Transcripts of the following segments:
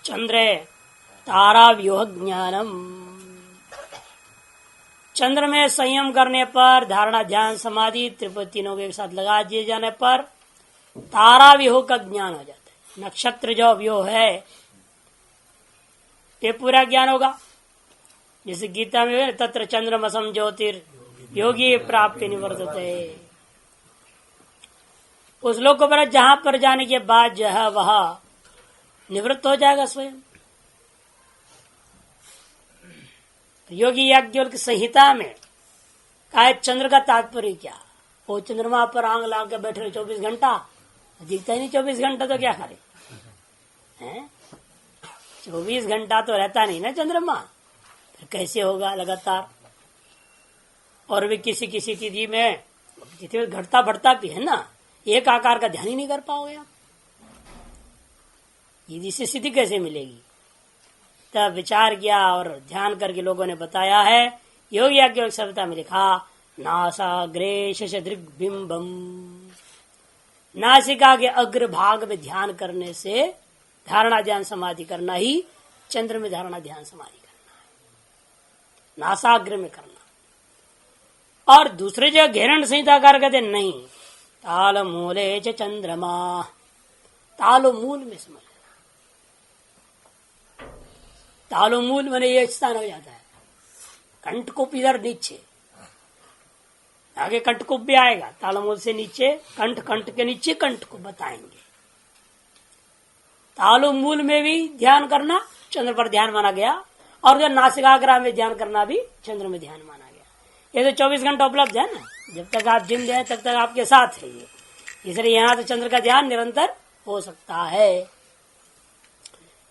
चंद्रे तारा व्यूह ज्ञानम। चंद्र में संयम करने पर, धारणा ध्यान समाधि त्रिपुटी तीनों के साथ लगा दिए जाने पर तारा व्यूह का ज्ञान हो जाता है। नक्षत्र जो व्यूह है ये पूरा ज्ञान होगा। जैसे गीता में तत्र चंद्रमसम ज्योतिर योगी प्राप्ति निवर्तते। उस लोक पर जहां पर जाने के बाद जो है वह निवृत्त हो जाएगा स्वयं। योगी याज्ञवल्क्य संहिता में कहा चंद्र का तात्पर्य क्या। वो चंद्रमा पर आंग ला के बैठे 24 घंटा, दिखता ही नहीं 24 घंटा, तो क्या करे हैं? 24 घंटा तो रहता नहीं ना चंद्रमा, फिर कैसे होगा लगातार। और भी किसी किसी तिथि में घटता बढ़ता भी है ना, एक आकार का ध्यान ही नहीं कर पाओगे आप। इससे स्थिति कैसे मिलेगी। तब विचार किया और ध्यान करके लोगों ने बताया है। योग याज्ञवल्क्य संहिता में लिखा नासाग्रे शशदृग्बिंबम। नासिका के अग्र भाग में ध्यान करने से धारणा ध्यान समाधि करना ही चंद्र में धारणा ध्यान समाधि करना है, नासाग्र में करना। और दूसरे जो घेरण संहिताकार कहते नहीं, ताल मूले च चंद्रमा, तालो मूल में समझ लेना। तालो मूल मैंने ये स्थान हो जाता है। कंठकूप इधर नीचे, आगे कंठकूप भी आएगा, तालो मूल से नीचे कंठ, कंठ के नीचे कंठकूप बताएंगे। तालो मूल में भी ध्यान करना चंद्र पर ध्यान माना गया, और जो नासिकाग्र में ध्यान करना भी चंद्र में ध्यान माना गया। ये तो 24 घंटा उपलब्ध है ना, जब तक आप जिंद हैं तब तक आपके साथ है ये। इसलिए यहाँ तो चंद्र का ध्यान निरंतर हो सकता है।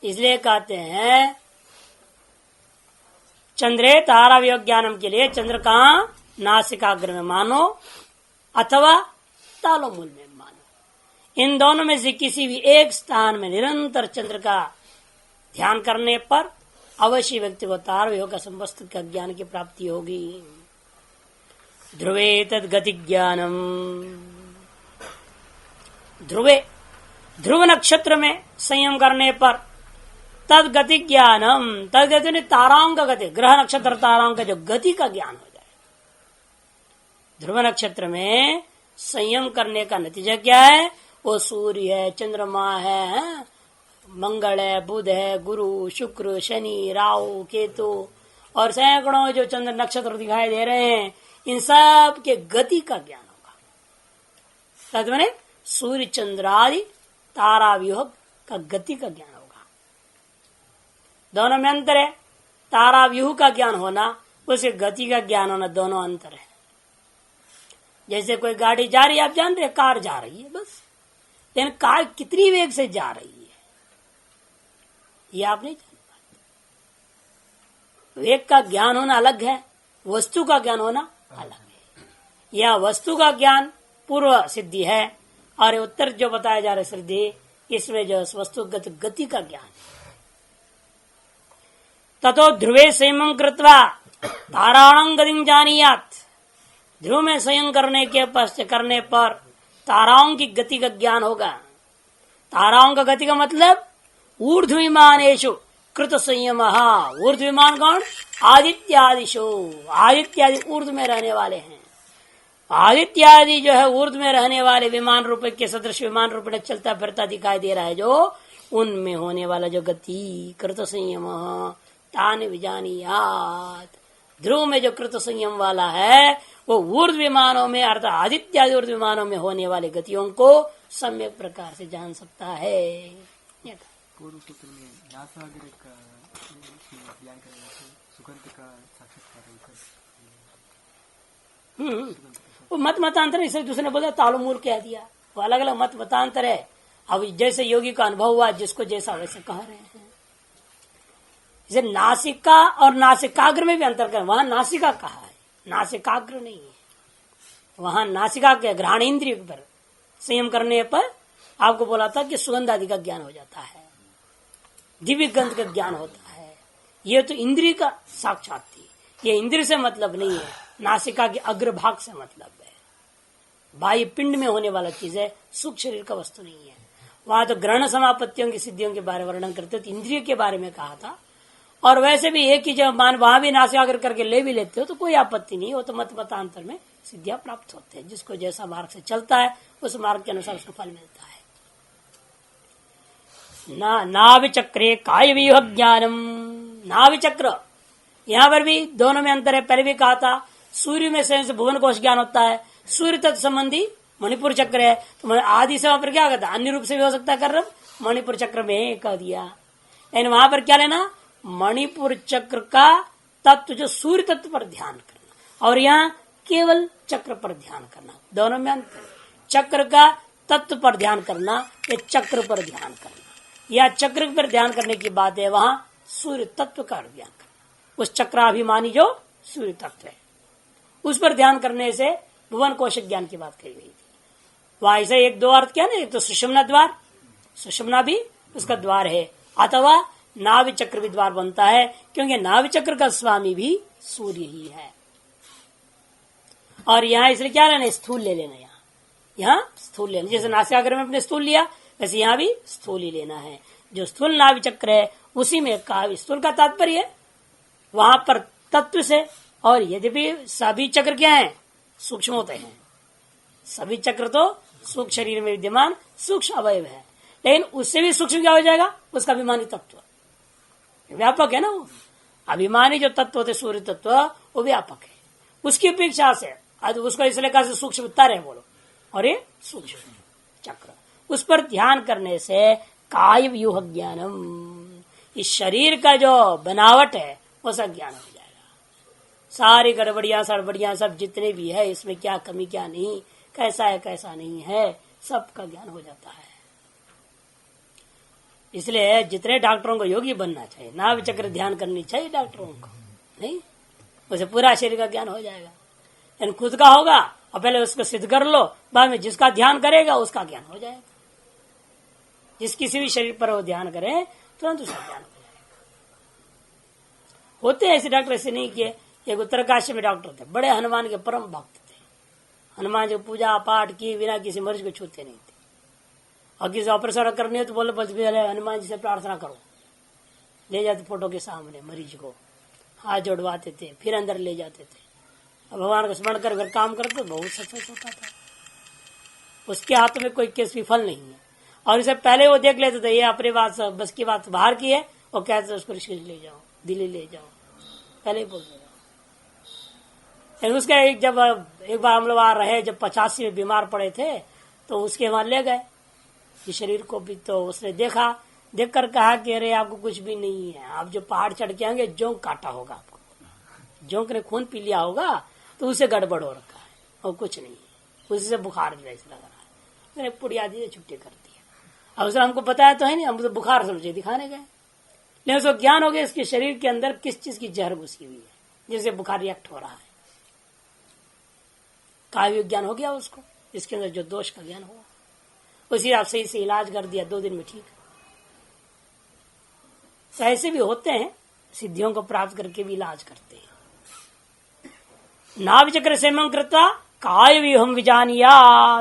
इसलिए कहते हैं चंद्रे तारा वियोग ज्ञानम के लिए चंद्र का नासिकाग्र में मानो अथवा तालो मूल में मानो। इन दोनों में से किसी भी एक स्थान में निरंतर चंद्र का ध्यान करने पर अवश्य व्यक्ति को तारा वियोग का समस्त का ज्ञान की प्राप्ति होगी। ध्रुवे तद गति ज्ञानम। ध्रुवे ध्रुव नक्षत्र में संयम करने पर तद गति ज्ञानम, तद गति ताराओं का गति, ग्रह नक्षत्र ताराओं का जो गति का ज्ञान हो जाए। ध्रुव नक्षत्र में संयम करने का नतीजा क्या है। वो सूर्य है, चंद्रमा है, मंगल है, बुध है, गुरु शुक्र शनि राहु केतु और सैकड़ों जो चंद्र नक्षत्र दिखाई दे रहे हैं, इन सब के गति का ज्ञान होगा। तद माने सूर्य चंद्रादि तारा व्यूह का गति का ज्ञान होगा। दोनों में अंतर है। तारा व्यूह का ज्ञान होना, उसे गति का ज्ञान होना, दोनों अंतर है। जैसे कोई गाड़ी जा रही है, आप जान रहे कार जा रही है बस, लेकिन कार कितनी वेग से जा रही है ये आप नहीं जान पाते। वेग का ज्ञान होना अलग है, वस्तु का ज्ञान होना अलग है। यह वस्तु का ज्ञान पूर्व सिद्धि है और उत्तर जो बताया जा रहा है सिद्धि, इसमें जो वस्तुगत गति का ज्ञान। ततो ध्रुवे संयम कृत्वा ताराणां गतिं जानीयात्। ध्रुव में संयम करने के पश्चात करने पर ताराओं की गति का ज्ञान होगा। ताराओं का गति का मतलब ऊर्ध्व विमानेषु कृत संयम। ऊर्ध्व विमान कौन? आदित्यादिशो। आदित्यादि ऊर्ध्व में रहने वाले हैं। आदित्यादि जो है ऊर्ध्व में रहने वाले विमान रूप के सदृश विमान रूप में चलता फिरता दिखाई दे रहा है, जो उनमें होने वाला जो गति कृत संयम तान विजानीयात्। ध्रुव में जो कृत संयम वाला है वो ऊर्ध्व विमानों में अर्थात आदित्यादि ऊर्ध्व विमानों में होने वाली गतियों को सम्यक प्रकार से जान सकता है। पूर्व सूत्र में नासाग्र का ज्ञान करने से सुगंध का साक्षात्कार वो मत मतांतर इसे दूसरे ने बोला तालो मूल कह दिया, वो अलग अलग मत मतांतर है। अब जैसे योगी का अनुभव हुआ जिसको जैसा वैसे कह रहे हैं। जैसे नासिका और नासिकाग्र में भी अंतर कर, वहां नासिका कहा है, नासिकाग्र नहीं है। वहां नासिका के घ्राण इंद्रिय पर संयम करने पर आपको बोला था कि सुगंध आदि का ज्ञान हो जाता है, दिव्य गंध का ज्ञान होता है। ये तो इंद्रिय का साक्षात थी, ये इंद्रिय से मतलब नहीं है, नासिका के अग्रभाग से मतलब है। बाह्य पिंड में होने वाला चीज है, सूक्ष्म शरीर का वस्तु नहीं है। वहां तो ग्रहण समापत्तियों की सिद्धियों के बारे में वर्णन करते तो इंद्रिय के बारे में कहा था। और वैसे भी एक ही जब मान वहां भी नासिकाग्र करके ले भी लेते हो तो कोई आपत्ति नहीं हो, तो मत मतांतर में सिद्धियां प्राप्त होते हैं। जिसको जैसा मार्ग से चलता है उस मार्ग के अनुसार उसको फल मिलता है। नाभिचक्रे काय व्यूह ज्ञानम, नाभिचक्र यहां पर भी दोनों में अंतर है। पहले भी कहा था सूर्य में से भुवन कोश ज्ञान होता है, सूर्य तत्व संबंधी मणिपुर चक्र है। तो आदि से वहां पर क्या कहता है, अन्य रूप से भी हो सकता है कर्म, मणिपुर चक्र में कह दिया। लेकिन वहां पर क्या लेना, मणिपुर चक्र का तत्व जो सूर्य तत्व पर ध्यान करना, और यहाँ केवल चक्र पर ध्यान करना, दोनों में अंतर। चक्र का तत्व पर ध्यान करना या चक्र पर ध्यान करना, या चक्र पर ध्यान करने की बात है, वहां सूर्य तत्व का ध्यान करना। उस चक्राभिमानी जो सूर्य तत्व है उस पर ध्यान करने से भुवन कोश ज्ञान की बात कही गई थी। वहां ऐसे एक दो अर्थ क्या ना, एक तो सुषुम्ना द्वार, सुषुम्ना भी उसका द्वार है, अथवा नाभि चक्र भी द्वार बनता है, क्योंकि नाभि चक्र का स्वामी भी सूर्य ही है। और यहाँ इसलिए क्या लेना, स्थूल ले लेना, यहाँ स्थूल लेना। जैसे नासिकाग्र में अपने स्थूल लिया वैसे यहाँ भी स्थूल ही लेना है। जो स्थूल नाभि चक्र है उसी में काव्य स्थूल का तात्पर्य है, वहां पर तत्व से। और यद्यपि सभी चक्र क्या है, सूक्ष्म होते हैं। सभी चक्र तो सूक्ष्म शरीर में विद्यमान सूक्ष्म अवयव है, लेकिन उससे भी सूक्ष्म क्या हो जाएगा, उसका अभिमानी तत्व व्यापक है ना। वो अभिमानी जो तत्व होते सूर्य तत्व वो व्यापक है, उसकी अपेक्षा से उसको इसलिए कहा सूक्ष्म तारे बोलो, और ये सूक्ष्म चक्र। उस पर ध्यान करने से काय व्यूह ज्ञानम, इस शरीर का जो बनावट है वो सब ज्ञान हो जाएगा। सारी गड़बड़ियां सड़बड़ियां सब जितने भी है, इसमें क्या कमी क्या नहीं, कैसा है कैसा नहीं है, सबका ज्ञान हो जाता है। इसलिए जितने डॉक्टरों को योगी बनना चाहिए, नाभि चक्र ध्यान करनी चाहिए डॉक्टरों को, नहीं उसे पूरा शरीर का ज्ञान हो जाएगा। लेकिन खुद का होगा और पहले उसको सिद्ध कर लो, बाद में जिसका ध्यान करेगा उसका ज्ञान हो जाएगा। जिस किसी भी शरीर पर वो ध्यान करे तुरंत उसका ज्ञान हो जाएगा। होते हैं ऐसे डॉक्टर, ऐसे नहीं किए। एक उत्तरकाशी में डॉक्टर थे, बड़े हनुमान के परम भक्त थे। हनुमान जो पूजा पाठ की बिना किसी मरीज को छूते नहीं थे। और किसी ऑपरेशन करनी हो तो बोले बस हनुमान जी से प्रार्थना करो, ले जाते फोटो के सामने मरीज को, हाथ जोड़वाते थे, फिर अंदर ले जाते थे। और भगवान को स्मरण कर काम करते, बहुत सक्सेस होता था। उसके हाथ में कोई केस विफल नहीं है। और इसे पहले वो देख लेते थे, ये अपनी बात बस की बात बाहर की है, वो कहते उसको ऋषिकेश ले जाओ, दिल्ली ले जाओ, पहले ही बोल देगा। उसका जब एक बार हम लोग आ रहे, जब 85 में बीमार पड़े थे तो उसके वहां ले गए कि शरीर को भी, तो उसने देखा, देखकर कहा कि अरे आपको कुछ भी नहीं है, आप जो पहाड़ चढ़ के आएंगे जोंक काटा होगा आपको, जोंक ने खून पी लिया होगा तो उसे गड़बड़ हो रखा है और कुछ नहीं है, उसी से बुखार जैसे लग रहा है। मैंने पुड़िया दी छुट्टी कर दिया। अब उसने हमको बताया तो है नहीं, हम तो बुखार समझे दिखाने गए, लेकिन उसको ज्ञान हो गया इसके शरीर के अंदर किस चीज की जहर घुसी हुई है जिससे बुखार रिएक्ट हो रहा है। काव्य ज्ञान हो गया उसको, इसके अंदर जो दोष का ज्ञान हुआ, उसी आप सही से इलाज कर दिया, 2 दिन में ठीक। तो ऐसे भी होते हैं, सिद्धियों को प्राप्त करके भी इलाज करते हैं। नाभि चक्र संयम कृत्वा काय व्यूहम विजानिया,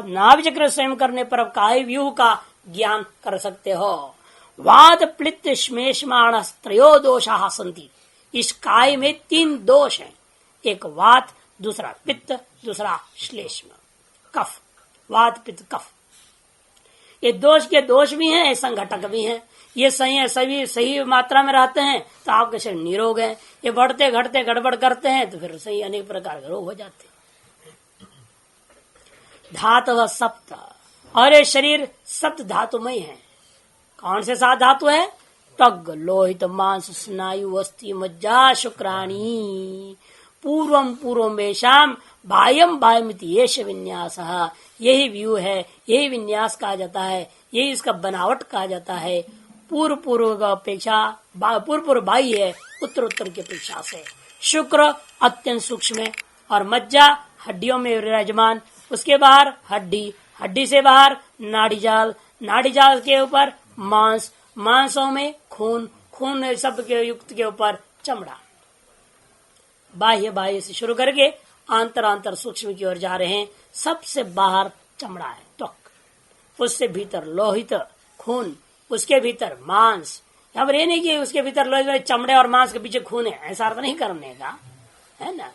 नाभि चक्र संयम करने पर अब काय व्यूह का ज्ञान कर सकते हो। वाद प्लित श्मेषमाण त्रयो दोषा सन्ति, इस काय में 3 दोष हैं, एक वात, दूसरा पित्त, दूसरा श्लेष्म कफ। वात पित्त कफ ये दोष के दोष भी हैं, संघटक भी हैं। ये सही है, सभी सही मात्रा में रहते हैं तो आपके शरीर निरोग है। ये बढ़ते घटते गड़बड़ करते हैं तो फिर सही अनेक प्रकार के रोग हो जाते हैं। धातु सप्त, और ये शरीर सप्त धातुमय है। कौन से 7 धातु है? त्वग, लोहित, मांस, स्नायु, अस्थि, मज्जा, शुक्राणी। पूर्वम पूर्वमेशाम बाह्यम बाह्यमिति येष विन्यास, यही व्यू है, यही विन्यास कहा जाता है, यही इसका बनावट कहा जाता है। पूर्व पूर्व का अपेक्षा पूर्व पूर्व बाह्य है, उत्तर उत्तर की अपेक्षा से। शुक्र अत्यंत सूक्ष्म है, और मज्जा हड्डियों में विराजमान, उसके बाहर हड्डी, हड्डी से बाहर नाड़ीजाल, नाड़ीजाल के ऊपर मांस, मांसों में खून, खून सब के युक्त के ऊपर चमड़ा। बाह्य बाह्य से शुरू करके आंतर आंतर सूक्ष्म की ओर जा रहे हैं। सबसे बाहर चमड़ा है, त्वक, उससे भीतर लोहित, खून, उसके भीतर मांस। यहाँ पर ये नहीं कि उसके भीतर लोहे चमड़े और मांस के पीछे खून है, ऐसा अर्थ नहीं करने का है ना।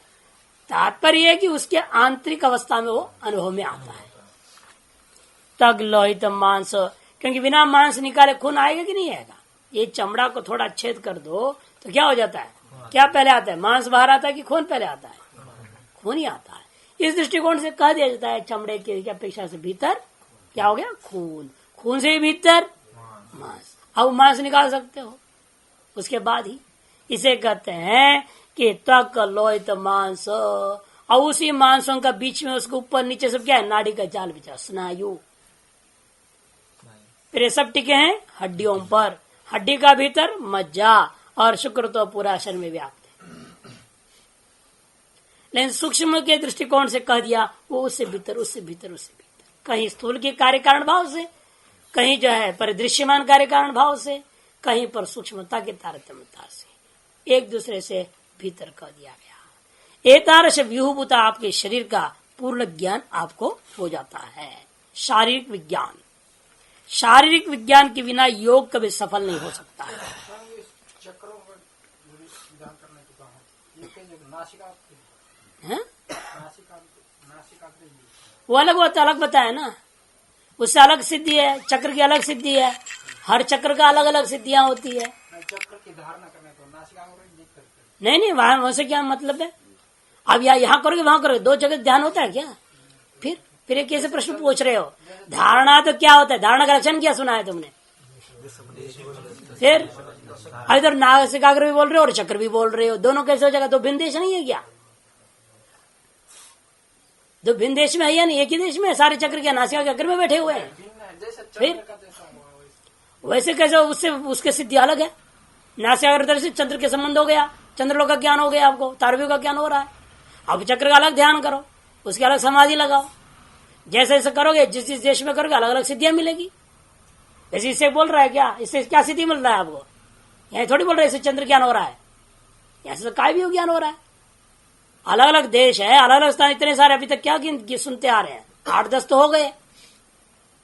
तात्पर्य है कि उसके आंतरिक अवस्था में वो अनुभव में आता है। तग लोहित मांस, क्योंकि बिना मांस निकाले खून आएगा कि नहीं आएगा। ये चमड़ा को थोड़ा छेद कर दो तो क्या हो जाता है, क्या पहले आता है, मांस बाहर आता है कि खून पहले आता है, खून ही आता है। इस दृष्टिकोण से कह दिया जाता है चमड़े की अपेक्षा से भीतर क्या हो गया, खून, खून से भीतर मांस। अब मांस निकाल सकते हो उसके बाद ही। इसे कहते हैं कि त्वक लोहित मांस, और उसी मांसों का बीच में उसके ऊपर नीचे सब क्या है, नाड़ी का जाल बिछा, स्नायु। फिर ये सब टिके हैं हड्डियों पर, हड्डी का भीतर मज्जा, और शुक्र तो पूरा शरीर में व्याप्त है। लेकिन सूक्ष्म के दृष्टिकोण से कह दिया वो उससे भीतर, उससे भीतर, उससे भीतर, कहीं स्थूल के कार्य कारण भाव से, कहीं जो है परिदृश्यमान कार्य कारण भाव से, कहीं पर सूक्ष्मता के तारतम्यता से, एक दूसरे से भीतर कह दिया गया। एतादृश व्यूहभूता आपके शरीर का पूर्ण ज्ञान आपको हो जाता है। शारीरिक विज्ञान, शारीरिक विज्ञान के बिना योग कभी सफल नहीं हो सकता है। वो अलग होता, अलग बताया ना, उससे अलग सिद्धि है, चक्र की अलग सिद्धि है, हर चक्र का अलग अलग सिद्धियां होती है। चक्र की धारणा करने को नासिका नहीं वहां वैसे क्या मतलब है। अब यहाँ करोगे वहां करोगे, दो जगह ध्यान होता है क्या। फिर ये कैसे प्रश्न पूछ रहे हो। धारणा तो क्या होता है, धारणा का लक्षण क्या सुना है तुमने। फिर इधर नासिकाग्र भी बोल रहे हो और चक्र भी बोल रहे हो, दोनों कैसे हो जाएगा। दो भिन्न देश नहीं है क्या, दो भिन्न देश में है या नहीं, एक ही देश में है। सारे चक्र क्या नासिका के अग्र में बैठे हुए हैं। फिर वैसे कैसे, उससे उसके सिद्धि अलग है। नासिकाग्र से चंद्र के संबंध हो गया, चंद्रलोक का ज्ञान हो गया, आपको तारवियों का ज्ञान हो रहा है। अब चक्र का अलग ध्यान करो, उसके अलग समाधि लगाओ। जैसे जैसे करोगे, जिस जिस देश में करोगे अलग अलग सिद्धियां मिलेगी। जैसे इससे बोल रहा है क्या, इससे क्या सिद्धि मिल रहा है आपको, यही थोड़ी बोल रहे इससे चंद्र ज्ञान हो रहा है, यहाँ से तो काय भी ज्ञान हो रहा है। अलग अलग देश है, अलग अलग स्थान, इतने सारे अभी तक क्या सुनते आ रहे हैं, 8-10 तो हो गए।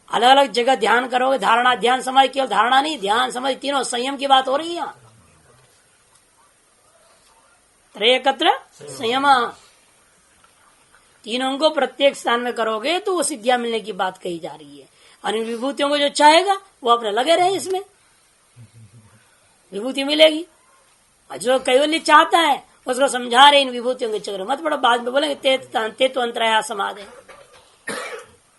अलग अलग जगह ध्यान करोगे, धारणा ध्यान समाधि, केवल धारणा नहीं, ध्यान समाधि तीनों संयम की बात हो रही है यहाँ। त्रयकत्र संयम, तीनों को प्रत्येक स्थान में करोगे तो वो सिद्धियां मिलने की बात कही जा रही है। और इन विभूतियों को जो चाहेगा वो अपने लगे रहे, इसमें विभूति मिलेगी। और जो कैवल्य चाहता है उसको समझा रहे, इन विभूतियों के चक्र मत पड़ो। बाद में बोलेंगे ते तो अंतराया समाधि,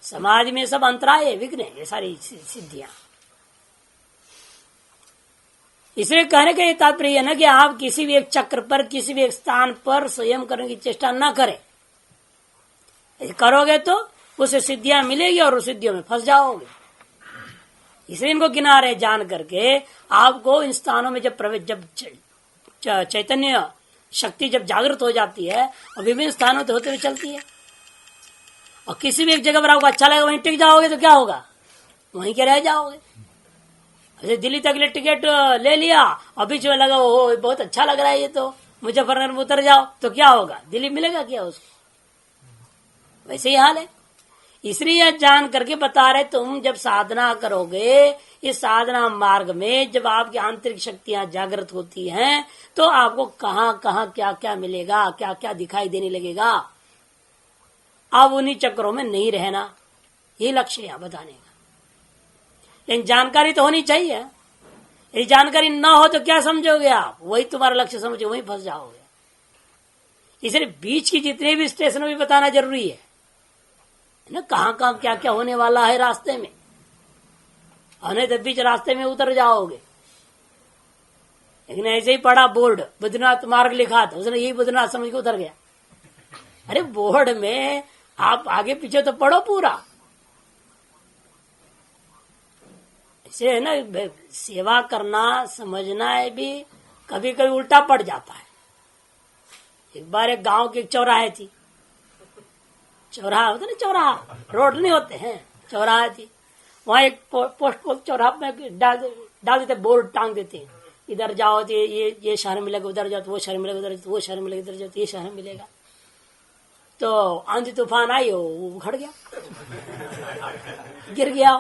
समाधि में सब अंतराय विघ्न, ये सारी सिद्धियां। इसलिए कहने का ये तात्पर्य है ना कि आप किसी भी एक चक्र पर, किसी भी एक स्थान पर स्वयं करने की चेष्टा न करें। करोगे तो उसे सिद्धियां मिलेगी और उस सिद्धियों में फंस जाओगे। इसलिए इनको किनारे जान करके आपको इन स्थानों में जब चैतन्य शक्ति जब जागृत हो जाती है और विभिन्न स्थानों से होते हुए चलती है, और किसी भी एक जगह पर आपको अच्छा लगेगा वहीं टिक जाओगे तो क्या होगा, वहीं के रह जाओगे। अरे दिल्ली तक के टिकट ले लिया और बीच में लगा वो बहुत अच्छा लग रहा है, ये तो मुजफ्फरनगर में उतर जाओ तो क्या होगा, दिल्ली मिलेगा क्या उसको। वैसे ही हाल है। इसलिए जान करके बता रहे, तुम जब साधना करोगे, इस साधना मार्ग में जब आपकी आंतरिक शक्तियां जागृत होती हैं तो आपको कहां कहां क्या क्या मिलेगा, क्या क्या दिखाई देने लगेगा। अब उन्हीं चक्रों में नहीं रहना, ये लक्ष्य है बताने का। लेकिन जानकारी तो होनी चाहिए। यदि जानकारी ना हो तो क्या समझोगे आप, वही तुम्हारा लक्ष्य समझो, वही फंस जाओगे। इसलिए बीच की जितने भी स्टेशन भी बताना जरूरी है ना, कहां कहां क्या क्या होने वाला है रास्ते में। और तो बीच रास्ते में उतर जाओगे। लेकिन ऐसे ही पड़ा बोर्ड, बद्रीनाथ मार्ग लिखा था, उसने यही बद्रीनाथ समझ के उतर गया। अरे बोर्ड में आप आगे पीछे तो पढ़ो पूरा। इसे है ना, सेवा करना समझना है भी कभी कभी उल्टा पड़ जाता है। एक बार एक गांव के एक चौराहे थी, चौराहा होता ना, चौराहा रोड नहीं होते हैं, चौराहा थी। वहां एक पोस्ट चौराहा में डाल देते, बोर्ड टांग देते हैं, इधर जाओ तो ये शहर मिलेगा, उधर जाओ तो वो शहर मिलेगा, उधर वो शहर मिलेगा, इधर जाओ तो ये शहर मिलेगा। तो आंधी तूफान आई, वो उखड़ गया, गिर गया।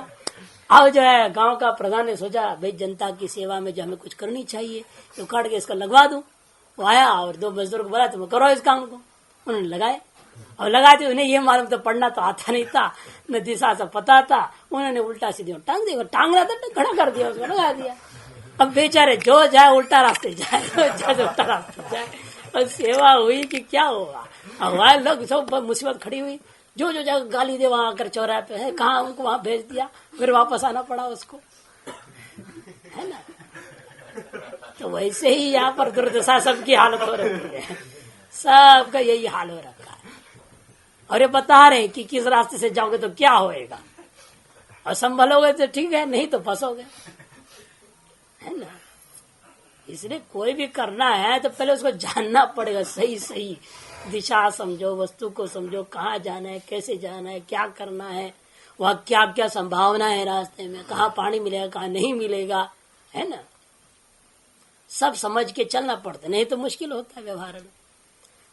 अब जो है गांव का प्रधान ने सोचा भाई जनता की सेवा में जो हमें कुछ करनी चाहिए तो काट के इसका लगवा दूं। वो आया और 2 मजदूर को बोला तुम करो इस काम को। उन्होंने लगाए और लगाते उन्हें ये मालूम तो पढ़ना तो आता नहीं था, न दिशा से पता था। उन्होंने उल्टा सीधी टांग दिया, टांग रहा था खड़ा कर दिया, उसको लगा दिया। अब बेचारे जो जाए उल्टा रास्ते जाए, उल्टा रास्ते जाए। और सेवा हुई कि क्या होगा। अब वहां लोग सब मुसीबत खड़ी हुई, जो जो जगह गाली दे वहां आकर चौराहे पे है, कहा उनको वहां भेज दिया, फिर वापस आना पड़ा उसको, है ना। तो वैसे ही यहाँ पर दुर्दशा सबकी हालत हो रही है, सबका यही हाल हो रखा है। और ये बता रहे कि किस रास्ते से जाओगे तो क्या होएगा, और संभलोगे तो ठीक है, नहीं तो फंसोगे, है ना। इसलिए कोई भी करना है तो पहले उसको जानना पड़ेगा, सही सही दिशा समझो, वस्तु को समझो, कहाँ जाना है, कैसे जाना है, क्या करना है, वहाँ क्या क्या संभावना है रास्ते में, कहाँ पानी मिलेगा, कहाँ नहीं मिलेगा, है ना। सब समझ के चलना पड़ता, नहीं तो मुश्किल होता है व्यवहार में।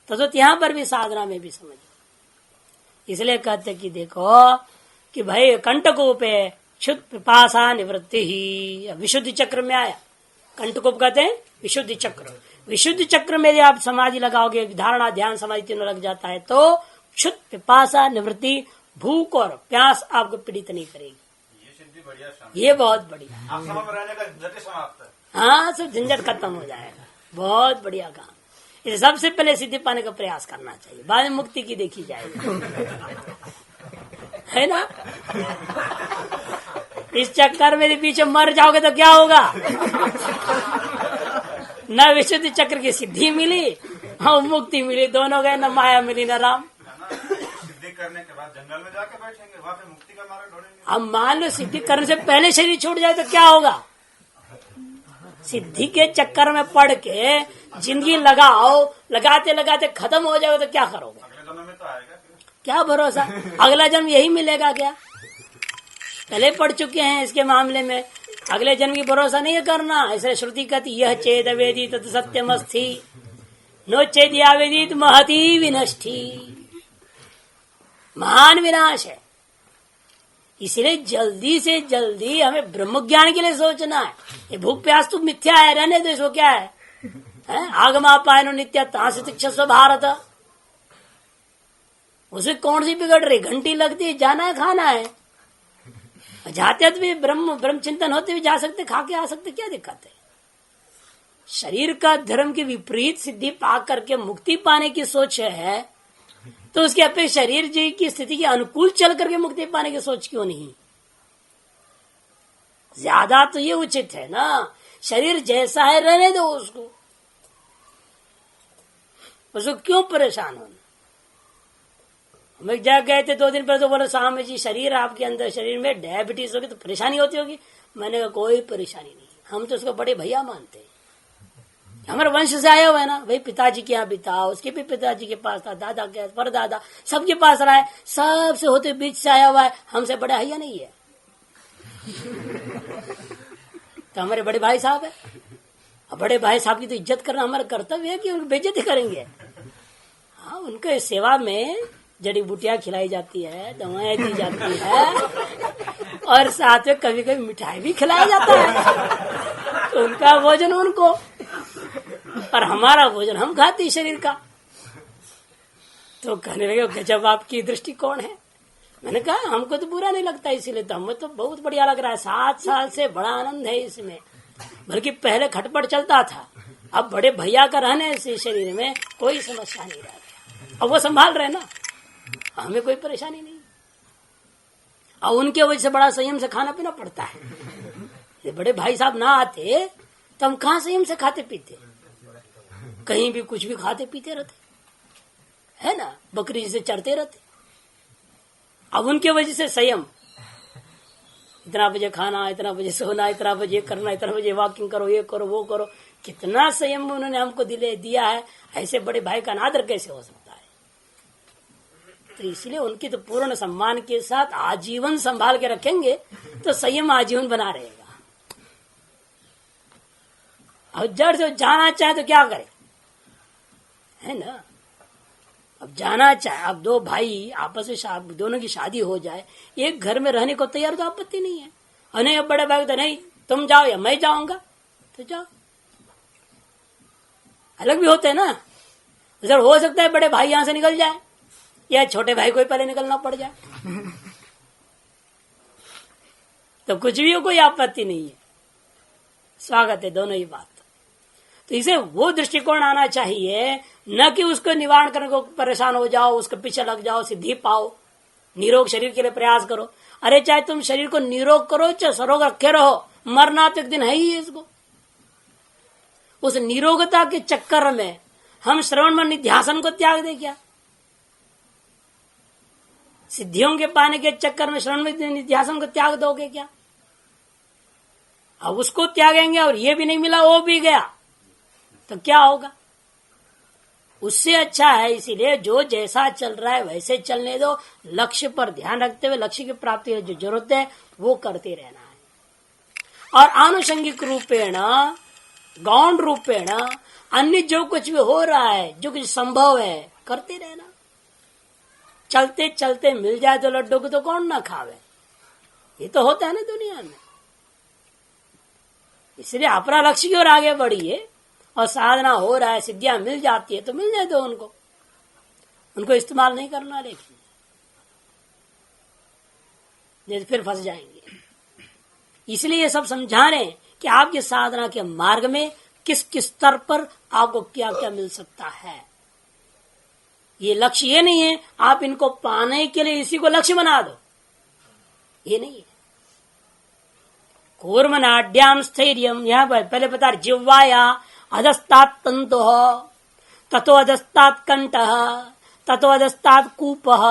तो यहाँ पर भी साधना में भी समझ, इसलिए कहते कि देखो कि भाई कंटकोप है क्षुत पिपासा निवृत्ति ही, विशुद्धि चक्र में आया। कंटकोप कहते हैं विशुद्धि चक्र। विशुद्धि चक्र में यदि आप समाधि लगाओगे, धारणा ध्यान समाधि तीनों लग जाता है, तो क्षुत पिपासा निवृत्ति, भूख और प्यास आपको पीड़ित नहीं करेगी। ये सिद्धि बढ़िया, ये बहुत बढ़िया, रहने का झंझट समाप्त है। हाँ, सब झंझट खत्म हो जाएगा। बहुत बढ़िया काम। इसे सबसे पहले सिद्धि पाने का प्रयास करना चाहिए, बाद में मुक्ति की देखी जाएगी, है ना। इस चक्कर में पीछे मर जाओगे तो क्या होगा। न विशुद्धि चक्र की सिद्धि मिली और मुक्ति मिली, दोनों गए, न माया मिली न राम। सिद्धि करने के बाद जंगल में जाके बैठेंगे, वहाँ पे मुक्ति का मार्ग ढूंढेंगे। अब मान लो सिद्धि करने से पहले शरीर छूट जाए तो क्या होगा। सिद्धि के चक्कर में पड़ के जिंदगी लगाओ, लगाते लगाते खत्म हो जाओगे तो क्या करोगे। अगले जन्म में तो आएगा, क्या भरोसा, अगला जन्म यही मिलेगा क्या। पहले पढ़ चुके हैं इसके मामले में, अगले जन्म की भरोसा नहीं करना। इसलिए श्रुति कहती यह चेद वेदी तत् सत्यमस्थि, नो चेद यावेदित महती विनष्टि, महान विनाश है। इसलिए जल्दी से जल्दी हमें ब्रह्म ज्ञान के लिए सोचना है। ये भूख प्यास तो मिथ्या है, रहने दो इसको, क्या है, आगमा पायनो नित्य तांस तिक्षस्व भारत, उसे कौन सी बिगड़ रही, घंटी लगती है, जाना है, खाना है, जाते तो भी ब्रह्म चिंतन होते भी जा सकते, खा के आ सकते, क्या दिक्कत है। शरीर का धर्म की विपरीत सिद्धि पा करके मुक्ति पाने की सोच है, तो उसके अपेक्षा शरीर जी की स्थिति के अनुकूल चल करके मुक्ति पाने की सोच क्यों नहीं। ज्यादा तो ये उचित है ना, शरीर जैसा है रहने दो उसको क्यों परेशान होना। हम एक जगह गए थे 2 दिन पहले, तो बोले स्वामी जी शरीर आपके अंदर, शरीर में डायबिटीज होगी तो परेशानी होती होगी। मैंने कहा कोई परेशानी नहीं, हम तो उसको बड़े भैया मानते हैं, हमारे वंश से आया हुआ है ना भाई। पिताजी के यहाँ भी था, उसके भी पिताजी के पास था, दादा के परदादा सबके पास रहा है, सबसे होते बीच से आया हुआ है, हमसे बड़ा भैया नहीं है। तो हमारे बड़े भाई साहब है, अब बड़े भाई साहब की तो इज्जत करना हमारा कर्तव्य है कि उनकी बेइज्जती करेंगे। हाँ, उनके सेवा में जड़ी बूटियां खिलाई जाती है, दवाएं दी जाती है, और साथ में कभी कभी मिठाई भी खिलाया जाता है। तो उनका भोजन उनको, और हमारा भोजन हम खाते शरीर का। तो कहने लगे गजब आपकी दृष्टिकोण है। मैंने कहा हमको तो बुरा नहीं लगता, इसीलिए तो हमें तो बहुत बढ़िया लग रहा है। 7 साल से बड़ा आनंद है इसमें, बल्कि पहले खटपट चलता था, अब बड़े भैया का रहने से शरीर में कोई समस्या नहीं रह गया। अब वो संभाल रहे ना, हमें कोई परेशानी नहीं। और उनके वजह से बड़ा संयम से खाना पीना पड़ता है। ये बड़े भाई साहब ना आते तो हम कहाँ संयम से खाते पीते, कहीं भी कुछ भी खाते पीते रहते, है ना, बकरी जैसे चरते रहते। अब उनके वजह से संयम, इतना बजे खाना, इतना बजे सोना, इतना बजे करना, इतना बजे वॉकिंग करो, ये करो वो करो, कितना संयम उन्होंने हमको दिया है। ऐसे बड़े भाई का अनादर कैसे हो सकता है। तो इसलिए उनकी तो पूर्ण सम्मान के साथ आजीवन संभाल के रखेंगे तो संयम आजीवन बना रहेगा। और जड़ से जाना चाहे तो क्या करे, है ना। अब जाना चाहे, अब 2 भाई आपस में दोनों की शादी हो जाए, एक घर में रहने को तैयार तो आपत्ति नहीं है। और नहीं बड़े भाई तो नहीं तुम जाओ या मैं जाऊंगा, तो जाओ। अलग भी होते हैं ना, सर हो सकता है बड़े भाई यहां से निकल जाए या छोटे भाई को ही पहले निकलना पड़ जाए तो कुछ भी हो, कोई आपत्ति नहीं है, स्वागत है दोनों ही बात। तो इसे वो दृष्टिकोण आना चाहिए, न कि उसको निवारण करने को परेशान हो जाओ, उसके पीछे लग जाओ, सिद्धि पाओ, निरोग शरीर के लिए प्रयास करो। अरे चाहे तुम शरीर को निरोग करो चाहे सरोग रखे रहो, मरना तो एक दिन है ही है इसको। उस निरोगता के चक्कर में हम श्रवण मन निध्यासन को त्याग दे क्या? सिद्धियों के पाने के चक्कर में श्रवण मन निध्यासन को त्याग दोगे क्या? अब उसको त्यागेंगे और ये भी नहीं मिला वो भी गया तो क्या होगा? उससे अच्छा है, इसीलिए जो जैसा चल रहा है वैसे चलने दो, लक्ष्य पर ध्यान रखते हुए लक्ष्य की प्राप्ति की जो जरूरत है वो करते रहना है। और आनुषंगिक रूपेण गौण रूपेण अन्य जो कुछ भी हो रहा है, जो कुछ संभव है, करते रहना। चलते चलते मिल जाए तो लड्डू को तो कौन ना खावे, ये तो होता है ना दुनिया में। इसलिए अपना लक्ष्य की ओर आगे बढ़िए, और साधना हो रहा है, सिद्धियां मिल जाती है तो मिल जाए दो उनको इस्तेमाल नहीं करना, लेकिन नहीं फिर फंस जाएंगे। इसलिए ये सब समझा रहे हैं कि आपकी साधना के मार्ग में किस किस स्तर पर आपको क्या क्या मिल सकता है। ये लक्ष्य ये नहीं है आप इनको पाने के लिए इसी को लक्ष्य बना दो, ये नहीं है। कूर्मनाड्याम स्थैर्यम, यहाँ पर पहले बता जिह्वाया अधस्तात् तंतु ततो अधस्तात् कंठः ततो अधस्तात् कूपः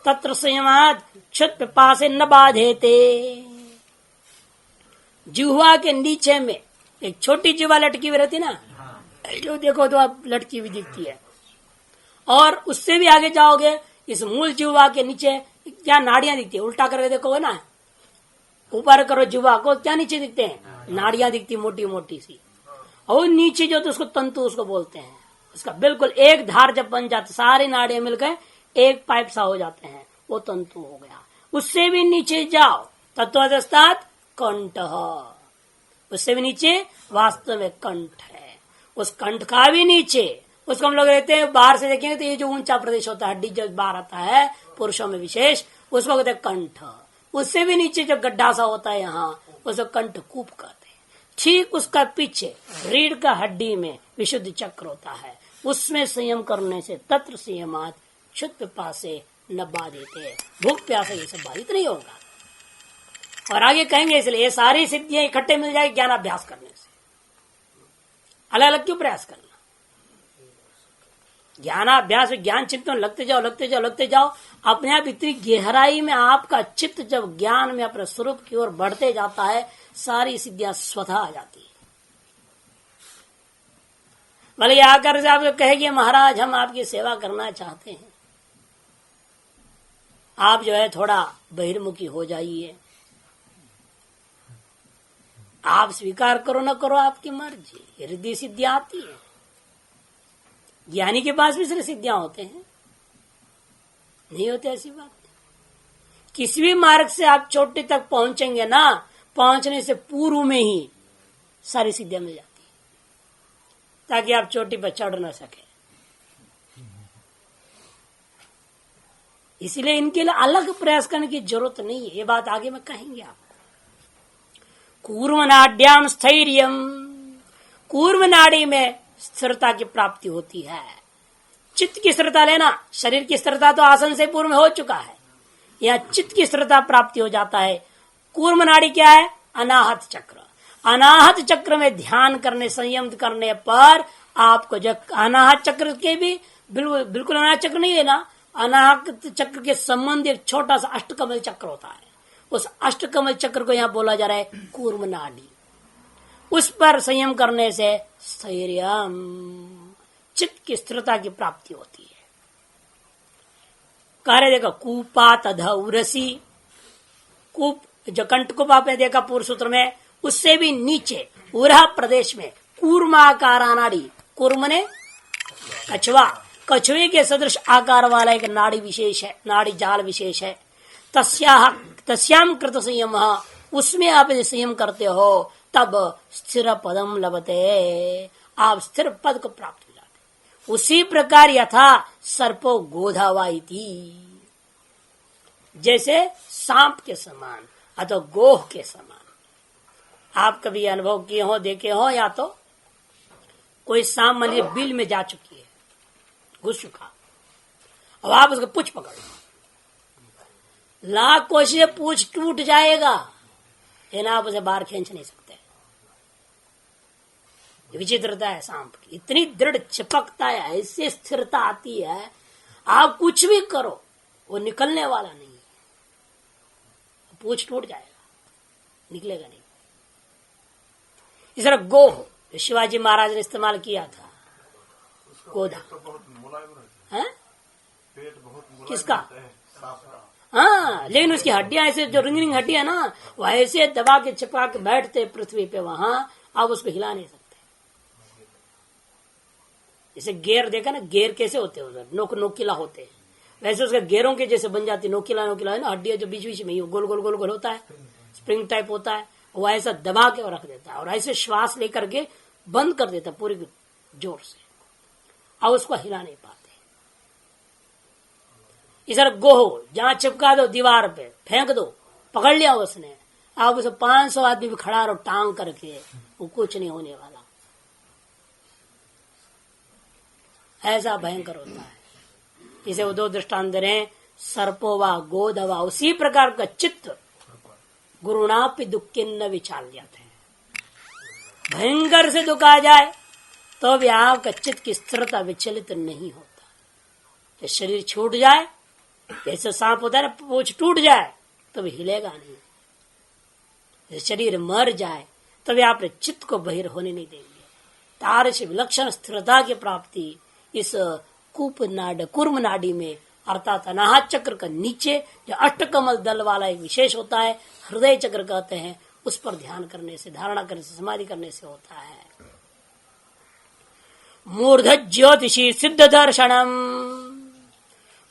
तत्र संयमात् क्षुत् पिपासे न बाधेते। जिह्वा के नीचे में एक छोटी जिह्वा लटकी हुई रहती ना, जो देखो तो आप लटकी हुई दिखती है, और उससे भी आगे जाओगे इस मूल जिह्वा के नीचे क्या नाड़ियां दिखती है, उल्टा करके देखो ना, ऊपर करो जिह्वा को, क्या नीचे दिखते हैं? नाड़ियां दिखती मोटी मोटी सी, और नीचे जो तो उसको तंतु उसको बोलते हैं। उसका बिल्कुल एक धार जब बन जाती, सारी नाड़ियां मिलकर एक पाइप सा हो जाते हैं, वो तंतु हो गया। उससे भी नीचे जाओ तत्वदस्तात् कंठः, उससे भी नीचे वास्तव में कंठ है। उस कंठ का भी नीचे, उसको हम लोग रहते हैं बाहर से देखेंगे तो ये जो ऊंचा प्रदेश होता है, हड्डी जब बाहर आता है पुरुषों में विशेष, उसको कहते हैं कंठ। उससे भी नीचे जो गड्ढा सा होता है यहाँ, उसको कंठ कूप कहते हैं। ठीक उसका पीछे रीढ़ का हड्डी में विशुद्ध चक्र होता है, उसमें संयम करने से तत्र संयमात् क्षुत् पिपासे न बाधेते, भूख प्यासे ये सब बाधित नहीं होगा। और आगे कहेंगे इसलिए ये सारी सिद्धियां इकट्ठे मिल जाएगी ज्ञानाभ्यास करने से। अलग अलग क्यों प्रयास करना? ज्ञानाभ्यास में ज्ञान चिंतन लगते जाओ लगते जाओ लगते जाओ, अपने आप इतनी गहराई में आपका चित्त जब ज्ञान में अपने स्वरूप की ओर बढ़ते जाता है, सारी सिद्धियां स्वतः आ जाती है। भले आकर से आपको कहेगी महाराज हम आपकी सेवा करना चाहते हैं, आप जो है थोड़ा बहिर्मुखी हो जाइए, आप स्वीकार करो न करो आपकी मर्जी, हृदय सिद्धियां आती है। ज्ञानी के पास भी सिर्फ सिद्धियां होते हैं, नहीं होते ऐसी बात। किसी भी मार्ग से आप चोटी तक पहुंचेंगे ना, पहुंचने से पूर्व में ही सारी सिद्धियां मिल जाती है, ताकि आप चोटी पर चढ़ न सके। इसीलिए इनके लिए अलग प्रयास करने की जरूरत नहीं है, ये बात आगे में कहेंगे आप। कूर्मनाड्याम स्थैर्यम, कूर्म नाड़ी में स्थिरता की प्राप्ति होती है। चित्त की स्थिरता लेना, शरीर की स्थिरता तो आसन से पूर्व में हो चुका है, यहाँ चित्त की स्थिरता प्राप्ति हो जाता है। कूर्म नाड़ी क्या है? अनाहत चक्र। अनाहत चक्र में ध्यान करने, संयम करने पर आपको जब अनाहत चक्र के भी बिल्कुल अनाहत चक्र नहीं है ना, अनाहत चक्र के संबंध एक छोटा सा अष्टकमल चक्र होता है, उस अष्टकमल चक्र को यहाँ बोला जा रहा है कूर्म नाड़ी। उस पर संयम करने से स्थैर्यम, चित्त की स्थिरता की प्राप्ति होती है। कार्य देखो, कूपात अधौरसी, कूप जो कंठकूप आपने देखा पूर्व सूत्र में, उससे भी नीचे उरह प्रदेश में कूर्माकारा नाड़ी, कूर्म ने कछुआ, कछुए के सदृश आकार वाला एक नाड़ी विशेष है, नाड़ी जाल विशेष है। तस्याम कृत संयम, उसमें आप यदि संयम करते हो तब स्थिर पदम लभते, आप स्थिर पद को प्राप्त हो जाते। उसी प्रकार यथा सर्पो गोधावा इति, जैसे सांप के समान अथवा गोह के समान। आप कभी अनुभव किए हो, देखे हो, या तो कोई सांप मान लीजिए बिल में जा चुकी है, घुस चुका, अब आप उसको पूछ पकड़ लो, लाख कोशिश पूछ टूट जाएगा, लेकिन आप उसे बाहर खींच नहीं सकते। विचित्रता है सांप की, इतनी दृढ़ चिपकता है, ऐसी स्थिरता आती है, आप कुछ भी करो वो निकलने वाला नहीं है, पूछ टूट जाएगा, निकलेगा नहीं। इस तरह गोह शिवाजी महाराज ने इस्तेमाल किया था, गोधा है किसका? हाँ, लेकिन उसकी हड्डियां ऐसे जो रिंग हड्डियां ना, वो ऐसे दबा के चिपका के बैठते पृथ्वी पे, वहां आप उसको हिला नहीं सकते। जैसे गेर देखा ना, गेर कैसे होते हैं उधर, नोकीला होते हैं, वैसे उसके गेरों के जैसे बन जाती, नोकीला है ना, हड्डियां जो बीच बीच में गोल गोल गोल गोल होता है, स्प्रिंग टाइप होता है, वो ऐसा दबा के रख देता है और ऐसे श्वास लेकर के बंद कर देता पूरी जोर से, अब उसको हिला नहीं पाते। इधर गोह जहां चिपका दो दीवार पे, फेंक दो, पकड़ लिया उसने, आप उसे 500 आदमी भी खड़ा रहो टांग करके, वो कुछ नहीं होने वाला, ऐसा भयंकर होता है। इसे वो 2 दृष्टांत दे रहे, सर्पो व गोधवा, उसी प्रकार का चित्त गुरुणापि दुखिन्न विचार जाते हैं। भयंकर से दुख आ जाए तो भी आपका चित्त की स्थिरता विचलित नहीं होता। तो शरीर छूट जाए, जैसे सांप होता है ना, पूंछ टूट जाए तो भी हिलेगा नहीं। शरीर मर जाए तो भी आप चित्त को बहिर होने नहीं देंगे। तारस विलक्षण स्थिरता की प्राप्ति इस कूर्म नाड़ी में, अर्थात अनाहत चक्र का नीचे जो अष्टकमल दल वाला एक विशेष होता है, हृदय चक्र कहते हैं, उस पर ध्यान करने से, धारणा करने से, समाधि करने से होता है। मूर्ध ज्योतिषी सिद्ध दर्शनम,